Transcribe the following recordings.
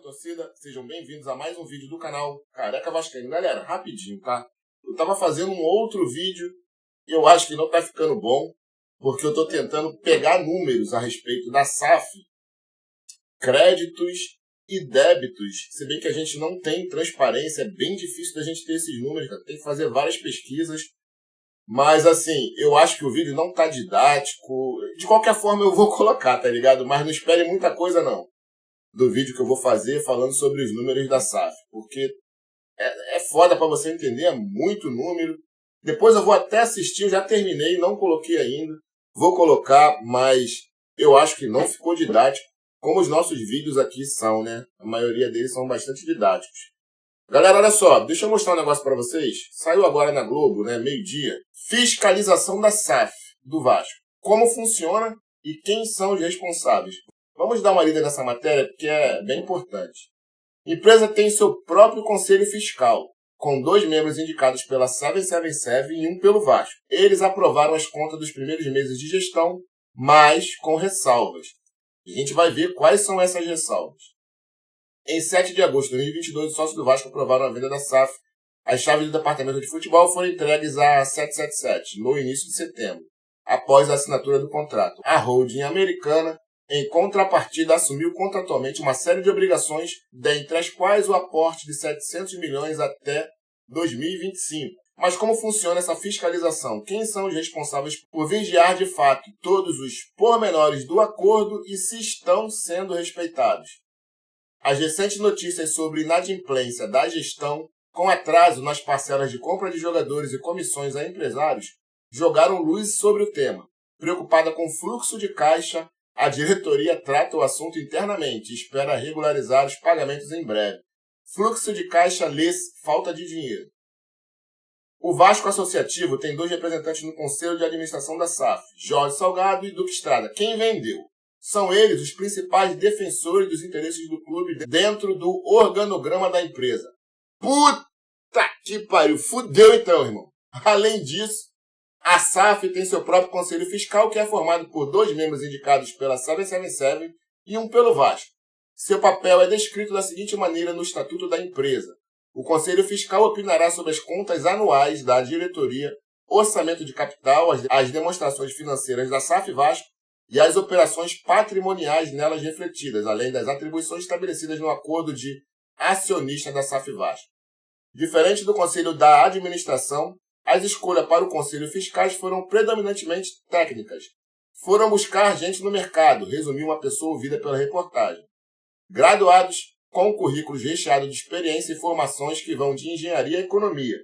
torcida, sejam bem-vindos a mais um vídeo do canal Careca Vascaíno. Galera, rapidinho, tá? Eu tava fazendo um outro vídeo e eu acho que não tá ficando bom, porque eu tô tentando pegar números a respeito da SAF, créditos e débitos. Se bem que a gente não tem transparência, é bem difícil da gente ter esses números, cara. Tem que fazer várias pesquisas. Mas, assim, eu acho que o vídeo não tá didático. De qualquer forma, eu vou colocar, tá ligado? Mas não espere muita coisa, não, do vídeo que eu vou fazer falando sobre os números da SAF. Porque é foda pra você entender, é muito número. Depois eu vou até assistir, eu já terminei, não coloquei ainda. Vou colocar, mas eu acho que não ficou didático, como os nossos vídeos aqui são, né? A maioria deles são bastante didáticos. Galera, olha só, deixa eu mostrar um negócio pra vocês. Saiu agora na Globo, né, meio-dia. Fiscalização da SAF, do Vasco. Como funciona e quem são os responsáveis. Vamos dar uma lida nessa matéria, porque é bem importante. A empresa tem seu próprio conselho fiscal, com 2 membros indicados pela 777 e 1 pelo Vasco. Eles aprovaram as contas dos primeiros meses de gestão, mas com ressalvas. A gente vai ver quais são essas ressalvas. Em 7 de agosto de 2022, os sócios do Vasco aprovaram a venda da SAF. As chaves do departamento de futebol foram entregues à 777 no início de setembro, após a assinatura do contrato. A holding americana, em contrapartida, assumiu contratualmente uma série de obrigações, dentre as quais o aporte de 700 milhões até 2025. Mas como funciona essa fiscalização? Quem são os responsáveis por vigiar de fato todos os pormenores do acordo e se estão sendo respeitados? As recentes notícias sobre inadimplência da gestão, com atraso nas parcelas de compra de jogadores e comissões a empresários, jogaram luz sobre o tema. Preocupada com o fluxo de caixa, a diretoria trata o assunto internamente e espera regularizar os pagamentos em breve. Fluxo de caixa lês falta de dinheiro. O Vasco Associativo tem 2 representantes no Conselho de Administração da SAF, Jorge Salgado e Duque Estrada. Quem vendeu? São eles os principais defensores dos interesses do clube dentro do organograma da empresa. Puta que pariu! Fudeu então, irmão. Além disso, a SAF tem seu próprio conselho fiscal, que é formado por 2 membros indicados pela 777 e 1 pelo Vasco. Seu papel é descrito da seguinte maneira no Estatuto da empresa. O conselho fiscal opinará sobre as contas anuais da diretoria, orçamento de capital, as demonstrações financeiras da SAF Vasco e as operações patrimoniais nelas refletidas, além das atribuições estabelecidas no acordo de acionista da SAF Vasco. Diferente do Conselho da Administração, as escolhas para o Conselho Fiscais foram predominantemente técnicas. Foram buscar gente no mercado, resumiu uma pessoa ouvida pela reportagem. Graduados com currículos recheados de experiência e formações que vão de engenharia a economia.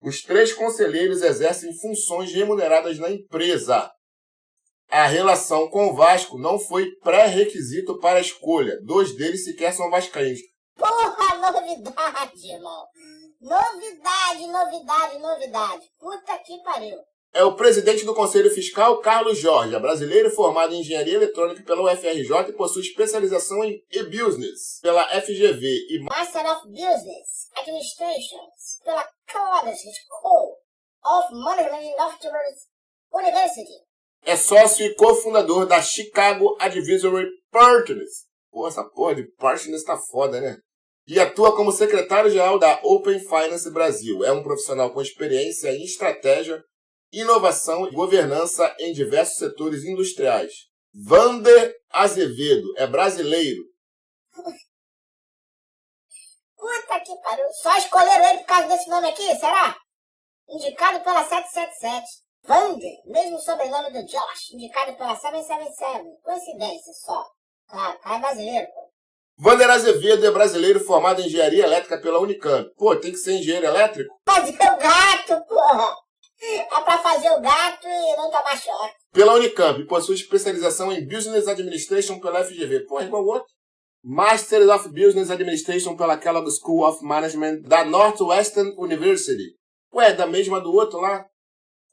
Os 3 conselheiros exercem funções remuneradas na empresa. A relação com o Vasco não foi pré-requisito para a escolha. 2 deles sequer são vascaínos. Porra, novidade, irmão. Novidade. Puta que pariu. É o presidente do Conselho Fiscal, Carlos Jorge, é brasileiro formado em Engenharia Eletrônica pela UFRJ e possui especialização em e-Business pela FGV e Master of Business Administrations pela College School of Management University. É sócio e cofundador da Chicago Advisory Partners. Pô, essa porra de Partners tá foda, né? E atua como secretário-geral da Open Finance Brasil. É um profissional com experiência em estratégia, inovação e governança em diversos setores industriais. Vander Azevedo é brasileiro. Puta que pariu. Só escolheram ele por causa desse nome aqui, será? Indicado pela 777. Vander, mesmo sobrenome do Josh, indicado pela 777. Coincidência só. Claro, cara é brasileiro, pô. Vander Azevedo é brasileiro formado em engenharia elétrica pela Unicamp. Pô, tem que ser engenheiro elétrico? Fazer o gato, porra. É pra fazer o gato e não tomar choque. Pela Unicamp, possui especialização em Business Administration pela FGV. Pô, igual o outro. Master of Business Administration pela Kellogg School of Management da Northwestern University. Ué, da mesma do outro lá?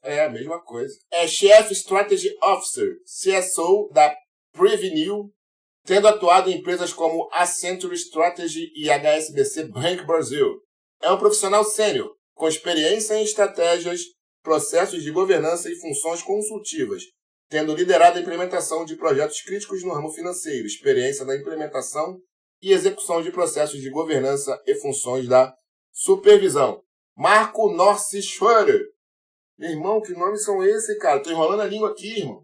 É a mesma coisa. É Chief Strategy Officer, CSO da Prevenue, tendo atuado em empresas como Accenture Strategy e HSBC Bank Brasil. É um profissional sênior, com experiência em estratégias, processos de governança e funções consultivas, tendo liderado a implementação de projetos críticos no ramo financeiro, experiência na implementação e execução de processos de governança e funções da supervisão. Marco Norsi Schroeder. Meu irmão, que nomes são esses, cara? Tô enrolando a língua aqui, irmão.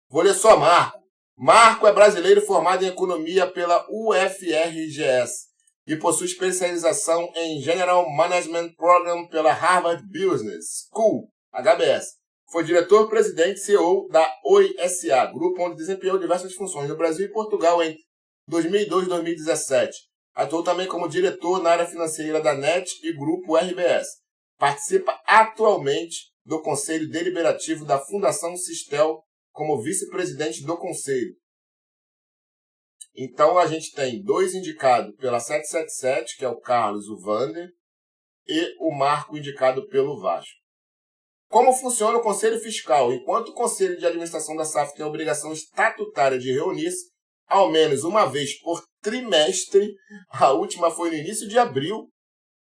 Vou ler só Marco. Marco é brasileiro formado em economia pela UFRGS e possui especialização em General Management Program pela Harvard Business School, HBS. Foi diretor-presidente e CEO da Oi S.A., grupo onde desempenhou diversas funções no Brasil e Portugal entre 2002 e 2017. Atuou também como diretor na área financeira da NET e grupo RBS. Participa atualmente do Conselho Deliberativo da Fundação Sistel como vice-presidente do Conselho. Então a gente tem 2 indicados pela 777, que é o Carlos, o Vander, e o Marco indicado pelo Vasco. Como funciona o Conselho Fiscal? Enquanto o Conselho de Administração da SAF tem a obrigação estatutária de reunir-se ao menos uma vez por trimestre, a última foi no início de abril,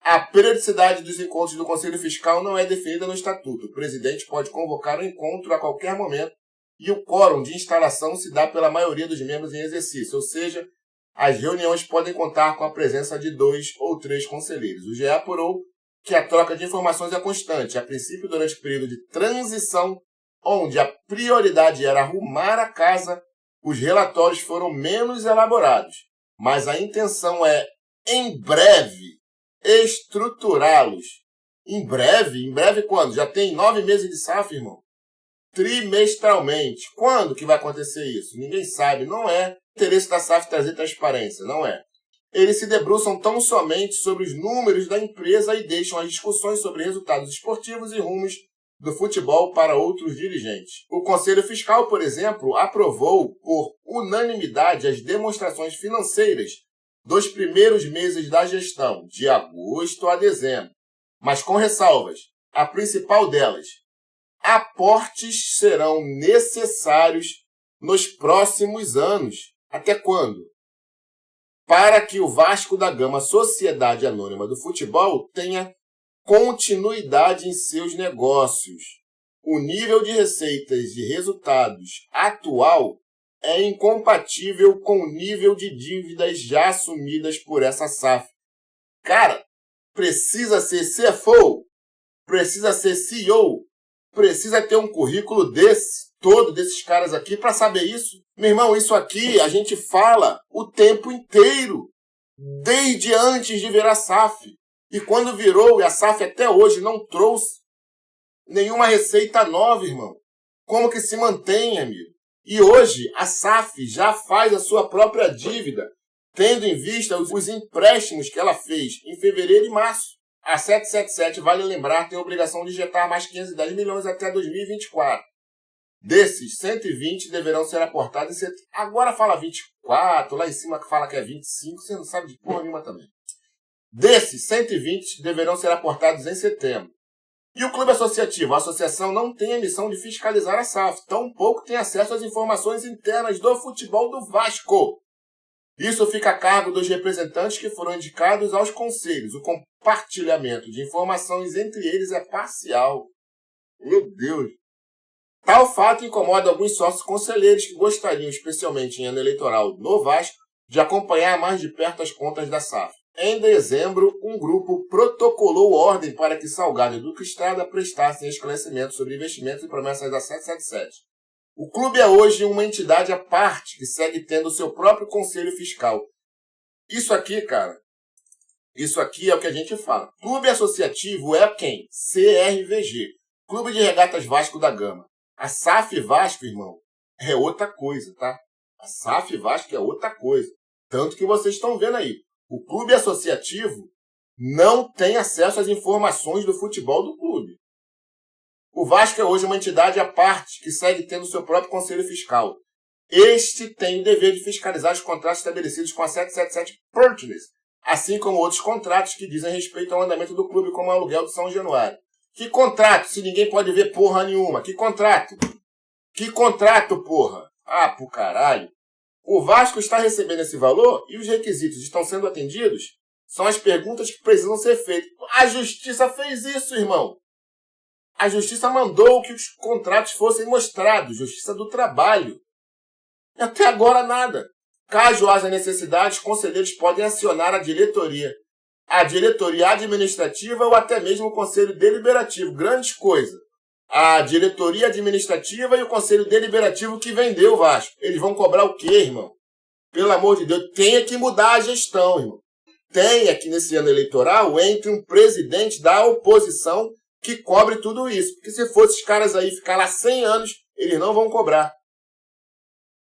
a periodicidade dos encontros do Conselho Fiscal não é definida no Estatuto. O presidente pode convocar o encontro a qualquer momento e o quórum de instalação se dá pela maioria dos membros em exercício, ou seja, as reuniões podem contar com a presença de 2 ou 3 conselheiros. O GE apurou que a troca de informações é constante, a princípio durante o período de transição, onde a prioridade era arrumar a casa, os relatórios foram menos elaborados, mas a intenção é, em breve, estruturá-los. Em breve? Em breve quando? Já tem 9 meses de SAF, irmão? Trimestralmente. Quando que vai acontecer isso? Ninguém sabe. Não é interesse da SAF trazer transparência, não é. Eles se debruçam tão somente sobre os números da empresa e deixam as discussões sobre resultados esportivos e rumos do futebol para outros dirigentes. O Conselho Fiscal, por exemplo, aprovou por unanimidade as demonstrações financeiras dos primeiros meses da gestão, de agosto a dezembro, mas com ressalvas. A principal delas: aportes serão necessários nos próximos anos. Até quando? Para que o Vasco da Gama Sociedade Anônima do Futebol tenha continuidade em seus negócios. O nível de receitas e resultados atual é incompatível com o nível de dívidas já assumidas por essa SAF. Cara, precisa ser CFO, precisa ser CEO, precisa ter um currículo desses caras aqui para saber isso. Meu irmão, isso aqui a gente fala o tempo inteiro, desde antes de virar SAF. E quando virou, e a SAF até hoje não trouxe nenhuma receita nova, irmão. Como que se mantém, amigo? E hoje a SAF já faz a sua própria dívida, tendo em vista os empréstimos que ela fez em fevereiro e março. A 777, vale lembrar, tem a obrigação de injetar mais 510 milhões até 2024. Desses, 120 deverão ser aportados em setembro. Agora fala 24, lá em cima fala que é 25, você não sabe de porra nenhuma também. Desses, 120 deverão ser aportados em setembro. E o clube associativo? A associação não tem a missão de fiscalizar a SAF, tampouco tem acesso às informações internas do futebol do Vasco. Isso fica a cargo dos representantes que foram indicados aos conselhos. O compartilhamento de informações entre eles é parcial. Meu Deus! Tal fato incomoda alguns sócios conselheiros que gostariam, especialmente em ano eleitoral no Vasco, de acompanhar mais de perto as contas da SAF. Em dezembro, um grupo protocolou ordem para que Salgado e Duque Estrada prestassem esclarecimentos sobre investimentos e promessas da 777. O clube é hoje uma entidade à parte que segue tendo o seu próprio conselho fiscal. Isso aqui, cara, isso aqui é o que a gente fala. Clube associativo é quem? CRVG. Clube de Regatas Vasco da Gama. A SAF Vasco, irmão, é outra coisa, tá? A SAF Vasco é outra coisa. Tanto que vocês estão vendo aí. O clube associativo não tem acesso às informações do futebol do clube. O Vasco é hoje uma entidade à parte que segue tendo seu próprio conselho fiscal. Este tem o dever de fiscalizar os contratos estabelecidos com a 777 Partners, assim como outros contratos que dizem respeito ao andamento do clube, como o aluguel de São Januário. Que contrato, se ninguém pode ver porra nenhuma? Que contrato? Que contrato, porra? Ah, pro caralho. O Vasco está recebendo esse valor e os requisitos estão sendo atendidos? São as perguntas que precisam ser feitas. A Justiça fez isso, irmão. A Justiça mandou que os contratos fossem mostrados. Justiça do Trabalho. E até agora nada. Caso haja necessidade, os conselheiros podem acionar a diretoria administrativa ou até mesmo o conselho deliberativo. Grande coisa. A diretoria administrativa e o conselho deliberativo que vendeu o Vasco. Eles vão cobrar o quê, irmão? Pelo amor de Deus, tenha que mudar a gestão, irmão. Tenha que, nesse ano eleitoral, entre um presidente da oposição que cobre tudo isso. Porque se fosse os caras aí ficar lá 100 anos, eles não vão cobrar.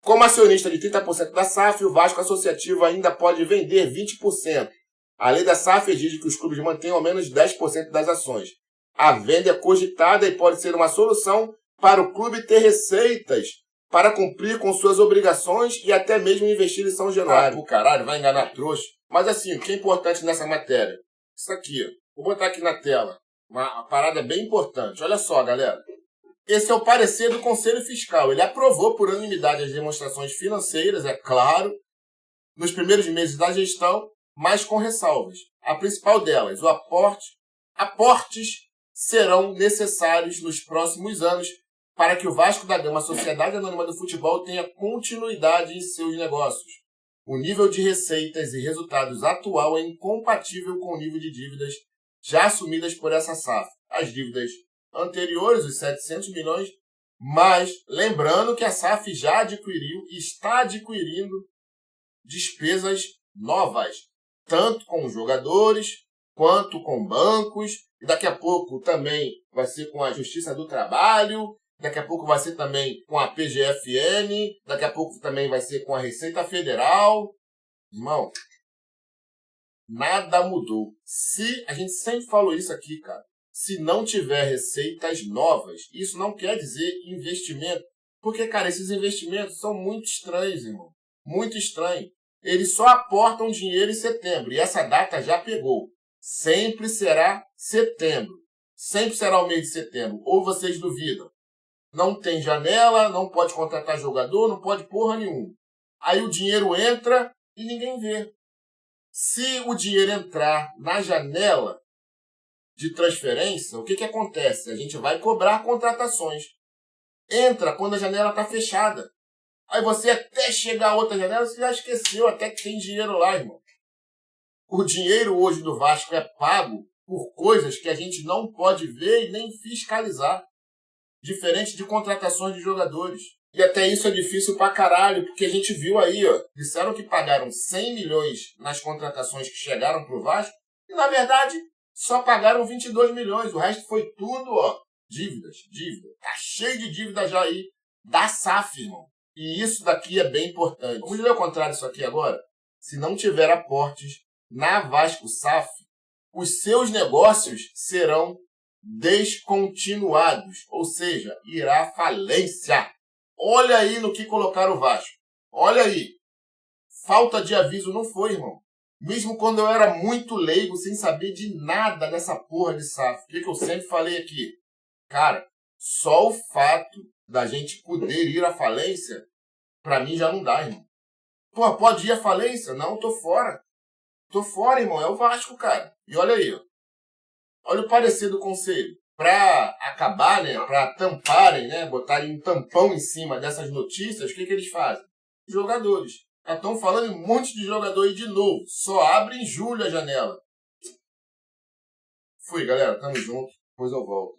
Como acionista de 30% da SAF, o Vasco Associativo ainda pode vender 20%. A lei da SAF exige que os clubes mantenham ao menos 10% das ações. A venda é cogitada e pode ser uma solução para o clube ter receitas para cumprir com suas obrigações e até mesmo investir em São Januário. Pro caralho, vai enganar trouxa. Mas assim, o que é importante nessa matéria? Isso aqui, ó. Vou botar aqui na tela. Uma parada bem importante. Olha só, galera. Esse é o parecer do Conselho Fiscal. Ele aprovou por unanimidade as demonstrações financeiras, é claro, nos primeiros meses da gestão, mas com ressalvas. A principal delas, aportes serão necessários nos próximos anos para que o Vasco da Gama, a Sociedade Anônima do Futebol, tenha continuidade em seus negócios. O nível de receitas e resultados atual é incompatível com o nível de dívidas já assumidas por essa SAF. As dívidas anteriores, os 700 milhões, mas lembrando que a SAF já adquiriu e está adquirindo despesas novas, tanto com jogadores, quanto com bancos, e daqui a pouco também vai ser com a Justiça do Trabalho, daqui a pouco vai ser também com a PGFN, daqui a pouco também vai ser com a Receita Federal. Irmão, nada mudou. A gente sempre falou isso aqui, cara. Se não tiver receitas novas, isso não quer dizer investimento. Porque, cara, esses investimentos são muito estranhos, irmão. Muito estranhos. Eles só aportam dinheiro em setembro. E essa data já pegou. Sempre será setembro. Sempre será o mês de setembro. Ou vocês duvidam? Não tem janela, não pode contratar jogador, não pode porra nenhuma. Aí o dinheiro entra e ninguém vê. Se o dinheiro entrar na janela de transferência, o que acontece? A gente vai cobrar contratações. Entra quando a janela está fechada. Aí você até chegar a outra janela, você já esqueceu até que tem dinheiro lá, irmão. O dinheiro hoje do Vasco é pago por coisas que a gente não pode ver e nem fiscalizar. Diferente de contratações de jogadores. E até isso é difícil pra caralho, porque a gente viu aí, ó, disseram que pagaram 100 milhões nas contratações que chegaram pro Vasco, e na verdade só pagaram 22 milhões. O resto foi tudo, ó, dívida. Tá cheio de dívida já aí da SAF, irmão. E isso daqui é bem importante. Vamos ler o contrário disso aqui agora? Se não tiver aportes na Vasco SAF, os seus negócios serão descontinuados, ou seja, irá à falência. Olha aí no que colocaram o Vasco. Olha aí. Falta de aviso não foi, irmão. Mesmo quando eu era muito leigo, sem saber de nada nessa porra de SAF. O que eu sempre falei aqui? Cara, só o fato da gente poder ir à falência, pra mim já não dá, irmão. Pô, pode ir à falência? Não, tô fora. Tô fora, irmão. É o Vasco, cara. E olha aí, ó. Olha o parecer do conselho. Para acabar, né, para tamparem, né, botarem um tampão em cima dessas notícias, o que eles fazem? Jogadores. Já estão falando em um monte de jogador aí de novo. Só abre em julho a janela. Fui, galera. Tamo junto. Depois eu volto.